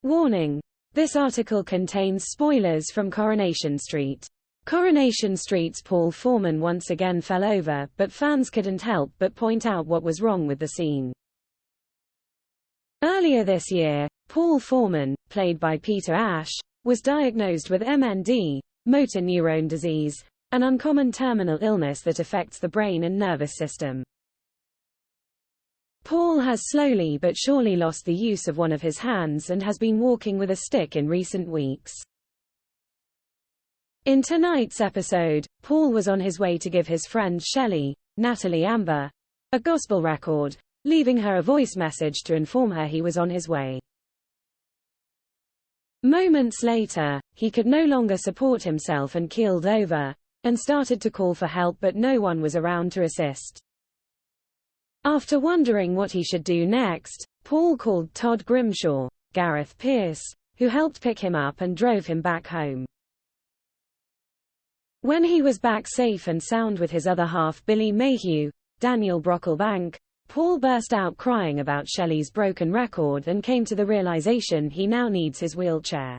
Warning: this article contains spoilers from Coronation Street. Coronation Street's Paul Foreman once again fell over, but fans couldn't help but point out what was wrong with the scene. Earlier this year, Paul Foreman, played by Peter Ash, was diagnosed with MND, motor neurone disease, an uncommon terminal illness that affects the brain and nervous system. Paul has slowly but surely lost the use of one of his hands and has been walking with a stick in recent weeks. In tonight's episode, Paul was on his way to give his friend Shelley, Natalie Amber, a gospel record, leaving her a voice message to inform her he was on his way. Moments later, he could no longer support himself and keeled over, and started to call for help, but no one was around to assist. After wondering what he should do next, Paul called Todd Grimshaw, Gareth Pierce, who helped pick him up and drove him back home. When he was back safe and sound with his other half Billy Mayhew, Daniel Brocklebank, Paul burst out crying about Shelley's broken record and came to the realization he now needs his wheelchair.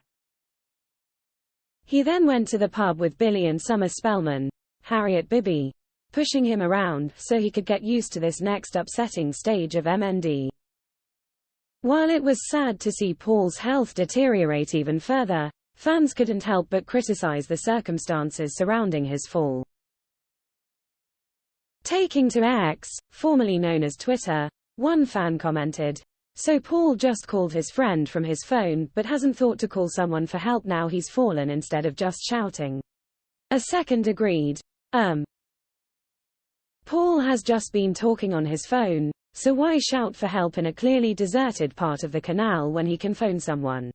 He then went to the pub with Billy and Summer Spellman, Harriet Bibby, pushing him around so he could get used to this next upsetting stage of MND. While it was sad to see Paul's health deteriorate even further, fans couldn't help but criticize the circumstances surrounding his fall. Taking to X, formerly known as Twitter, one fan commented, "So Paul just called his friend from his phone but hasn't thought to call someone for help now he's fallen instead of just shouting." A second agreed, Paul has just been talking on his phone, so why shout for help in a clearly deserted part of the canal when he can phone someone?"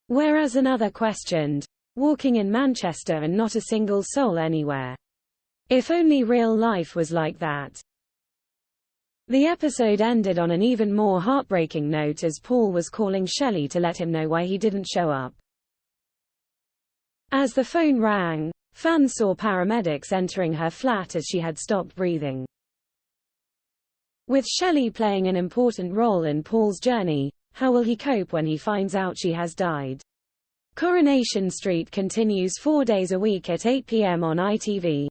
Whereas another questioned, "Walking in Manchester and not a single soul anywhere. If only real life was like that." The episode ended on an even more heartbreaking note as Paul was calling Shelley to let him know why he didn't show up. As the phone rang, fans saw paramedics entering her flat as she had stopped breathing. With Shelley playing an important role in Paul's journey, how will he cope when he finds out she has died? Coronation Street continues 4 days a week at 8 p.m. on ITV.